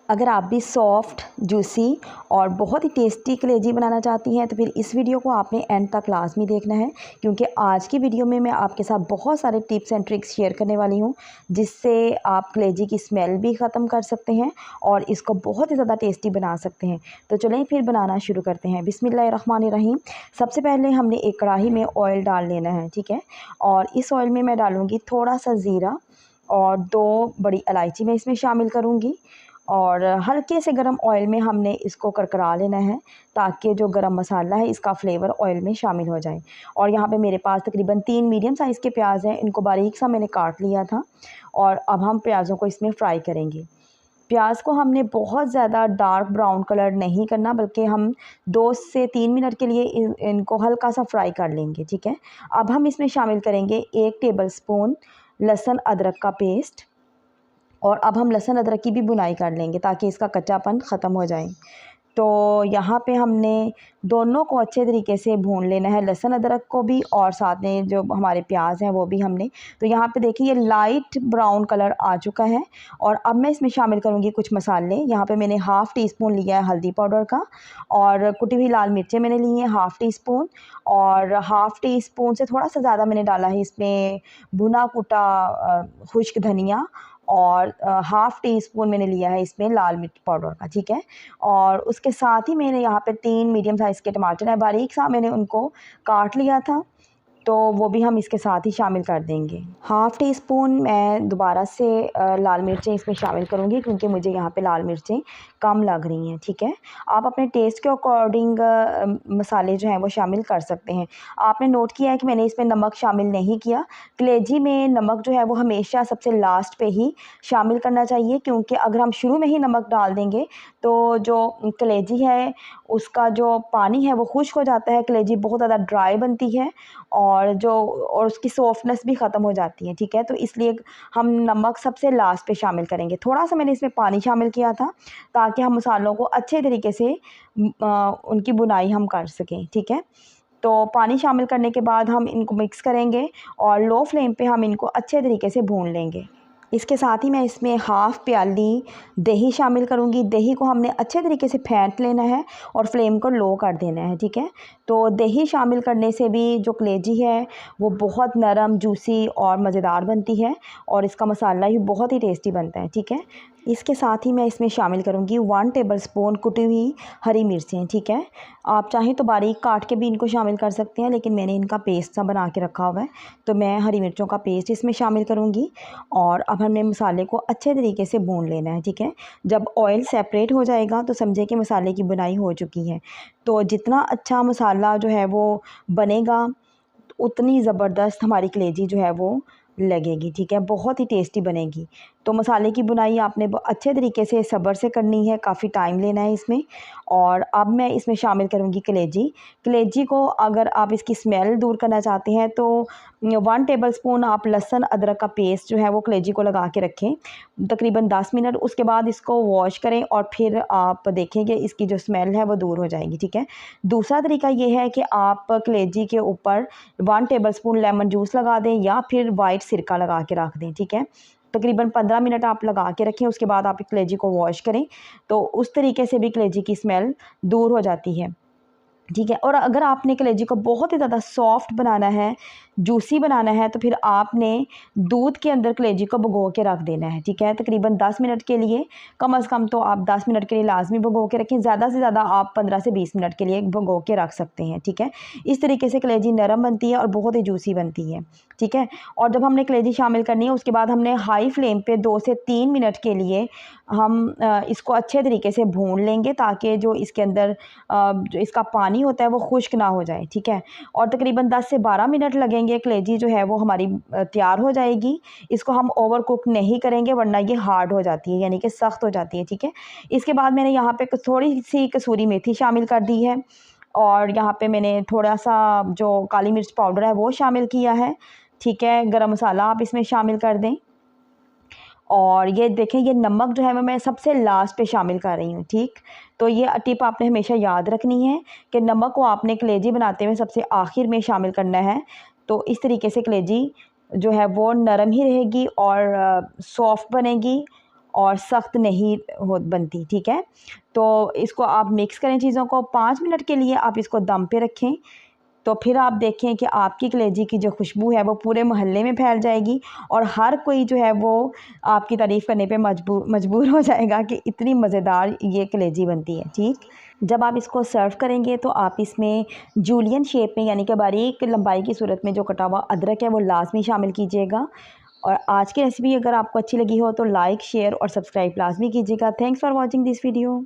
अगर आप भी सॉफ्ट, जूसी और बहुत ही टेस्टी कलेजी बनाना चाहती हैं तो फिर इस वीडियो को आपने एंड तक लाजमी देखना है, क्योंकि आज की वीडियो में मैं आपके साथ बहुत सारे टिप्स एंड ट्रिक्स शेयर करने वाली हूँ जिससे आप कलेजी की स्मेल भी ख़त्म कर सकते हैं और इसको बहुत ही ज़्यादा टेस्टी बना सकते हैं। तो चलें फिर बनाना शुरू करते हैं। बिस्मिल्लाहिर्रहमानिर्रहीम। सबसे पहले हमने एक कढ़ाई में ऑयल डाल लेना है, ठीक है। और इस ऑयल में मैं डालूँगी थोड़ा सा ज़ीरा और 2 बड़ी इलायची मैं इसमें शामिल करूँगी। और हल्के से गरम ऑयल में हमने इसको करकरा लेना है ताकि जो गरम मसाला है इसका फ्लेवर ऑयल में शामिल हो जाए। और यहाँ पे मेरे पास तकरीबन 3 मीडियम साइज़ के प्याज हैं, इनको बारीक सा मैंने काट लिया था। और अब हम प्याज़ों को इसमें फ्राई करेंगे। प्याज को हमने बहुत ज़्यादा डार्क ब्राउन कलर नहीं करना, बल्कि हम 2 से 3 मिनट के लिए इनको हल्का सा फ्राई कर लेंगे, ठीक है। अब हम इसमें शामिल करेंगे 1 टेबल स्पून लहसुन अदरक का पेस्ट। और अब हम लहसुन अदरक की भी बुनाई कर लेंगे ताकि इसका कच्चापन ख़त्म हो जाए। तो यहाँ पे हमने दोनों को अच्छे तरीके से भून लेना है, लहसुन अदरक को भी और साथ में जो हमारे प्याज हैं वो भी हमने। तो यहाँ पे देखिए ये लाइट ब्राउन कलर आ चुका है। और अब मैं इसमें शामिल करूँगी कुछ मसाले। यहाँ पे मैंने हाफ़ टी स्पून लिया है हल्दी पाउडर का, और कुटी हुई लाल मिर्चें मैंने ली हैं हाफ़ टी स्पून, और हाफ़ टी स्पून से थोड़ा सा ज़्यादा मैंने डाला है इसमें भुना कुटा खुश्क धनिया, और हाफ़ टी स्पून मैंने लिया है इसमें लाल मिर्च पाउडर का, ठीक है। और उसके साथ ही मैंने यहाँ पे 3 मीडियम साइज़ के टमाटर है, बारीक सा मैंने उनको काट लिया था, तो वो भी हम इसके साथ ही शामिल कर देंगे। हाफ़ टी स्पून मैं दोबारा से लाल मिर्चें इसमें शामिल करूँगी, क्योंकि मुझे यहाँ पे लाल मिर्चें कम लग रही हैं, ठीक है। आप अपने टेस्ट के अकॉर्डिंग मसाले जो हैं वो शामिल कर सकते हैं। आपने नोट किया है कि मैंने इसमें नमक शामिल नहीं किया। कलेजी में नमक जो है वो हमेशा सबसे लास्ट पे ही शामिल करना चाहिए, क्योंकि अगर हम शुरू में ही नमक डाल देंगे तो जो कलेजी है उसका जो पानी है वो खुश्क हो जाता है, कलेजी बहुत ज़्यादा ड्राई बनती है और उसकी सॉफ्टनेस भी ख़त्म हो जाती है, ठीक है। तो इसलिए हम नमक सबसे लास्ट पे शामिल करेंगे। थोड़ा सा मैंने इसमें पानी शामिल किया था ताकि हम मसालों को अच्छे तरीके से उनकी बुनाई हम कर सकें, ठीक है। तो पानी शामिल करने के बाद हम इनको मिक्स करेंगे और लो फ्लेम पे हम इनको अच्छे तरीके से भून लेंगे। इसके साथ ही मैं इसमें हाफ़ प्याली दही शामिल करूँगी। दही को हमने अच्छे तरीके से फेंट लेना है और फ्लेम को लो कर देना है, ठीक है। तो दही शामिल करने से भी जो कलेजी है वो बहुत नरम, जूसी और मज़ेदार बनती है, और इसका मसाला भी बहुत ही टेस्टी बनता है, ठीक है। इसके साथ ही मैं इसमें शामिल करूँगी 1 टेबल स्पून कुटी हुई हरी मिर्चें, ठीक है। आप चाहें तो बारीक काट के भी इनको शामिल कर सकते हैं, लेकिन मैंने इनका पेस्ट सा बना के रखा हुआ है, तो मैं हरी मिर्चों का पेस्ट इसमें शामिल करूँगी। और अब हमने मसाले को अच्छे तरीके से भून लेना है, ठीक है। जब ऑयल सेपरेट हो जाएगा तो समझे कि मसाले की बुनाई हो चुकी है। तो जितना अच्छा मसाला जो है वो बनेगा उतनी ज़बरदस्त हमारी कलेजी जो है वो लगेगी, ठीक है, बहुत ही टेस्टी बनेगी। तो मसाले की बुनाई आपने अच्छे तरीके से सब्र से करनी है, काफ़ी टाइम लेना है इसमें। और अब मैं इसमें शामिल करूँगी कलेजी। कलेजी को अगर आप इसकी स्मेल दूर करना चाहते हैं तो 1 टेबल स्पून आप लहसुन अदरक का पेस्ट जो है वो कलेजी को लगा के रखें तकरीबन 10 मिनट। उसके बाद इसको वॉश करें और फिर आप देखेंगे इसकी जो स्मेल है वो दूर हो जाएगी, ठीक है। दूसरा तरीका ये है कि आप कलेजी के ऊपर 1 टेबल स्पून लेमन जूस लगा दें या फिर वाइट सिरका लगा के रख दें, ठीक है। तकरीबन 15 मिनट आप लगा के रखें, उसके बाद आप कलेजी को वॉश करें, तो उस तरीके से भी कलेजी की स्मेल दूर हो जाती है, ठीक है। और अगर आपने कलेजी को बहुत ही ज़्यादा सॉफ्ट बनाना है, जूसी बनाना है, तो फिर आपने दूध के अंदर कलेजी को भिगो के रख देना है, ठीक है, तकरीबन 10 मिनट के लिए। कम से कम तो आप 10 मिनट के लिए लाजमी भिगो के रखें, ज़्यादा से ज़्यादा आप 15 से 20 मिनट के लिए भिगो के रख सकते हैं, ठीक है। इस तरीके से कलेजी नरम बनती है और बहुत ही जूसी बनती है, ठीक है। और जब हमने कलेजी शामिल करनी है उसके बाद हमने हाई फ्लेम पे 2 से 3 मिनट के लिए हम इसको अच्छे तरीके से भून लेंगे ताकि जो इसके अंदर जो इसका पानी होता है वो खुश्क ना हो जाए, ठीक है। और तकरीबन 10 से 12 मिनट लगेंगे, कलेजी जो है वो हमारी तैयार हो जाएगी। इसको हम ओवर कुक नहीं करेंगे वरना ये हार्ड हो जाती है, यानी कि सख्त हो जाती है, ठीक है। इसके बाद मैंने यहाँ पे थोड़ी सी कसूरी मेथी शामिल कर दी है, और यहाँ पे मैंने थोड़ा सा जो काली मिर्च पाउडर है वो शामिल किया है, ठीक है। गरम मसाला आप इसमें शामिल कर दें। और ये देखें ये नमक जो है मैं सबसे लास्ट पे शामिल कर रही हूँ, ठीक। तो ये टिप आपने हमेशा याद रखनी है कि नमक को आपने कलेजी बनाते हुए सबसे आखिर में शामिल करना है। तो इस तरीके से कलेजी जो है वो नरम ही रहेगी और सॉफ्ट बनेगी और सख्त नहीं हो बनती। ठीक है, तो इसको आप मिक्स करें चीज़ों को, 5 मिनट के लिए आप इसको दम पे रखें। तो फिर आप देखें कि आपकी कलेजी की जो खुशबू है वो पूरे मोहल्ले में फैल जाएगी और हर कोई जो है वो आपकी तारीफ़ करने पे मजबूर हो जाएगा कि इतनी मज़ेदार ये कलेजी बनती है। ठीक, जब आप इसको सर्व करेंगे तो आप इसमें जूलियन शेप में यानी कि बारीक लंबाई की सूरत में जो कटा हुआ अदरक है वो लाजमी शामिल कीजिएगा। और आज की रेसिपी अगर आपको अच्छी लगी हो तो लाइक, शेयर और सब्सक्राइब लाजमी कीजिएगा। Thanks for watching this video.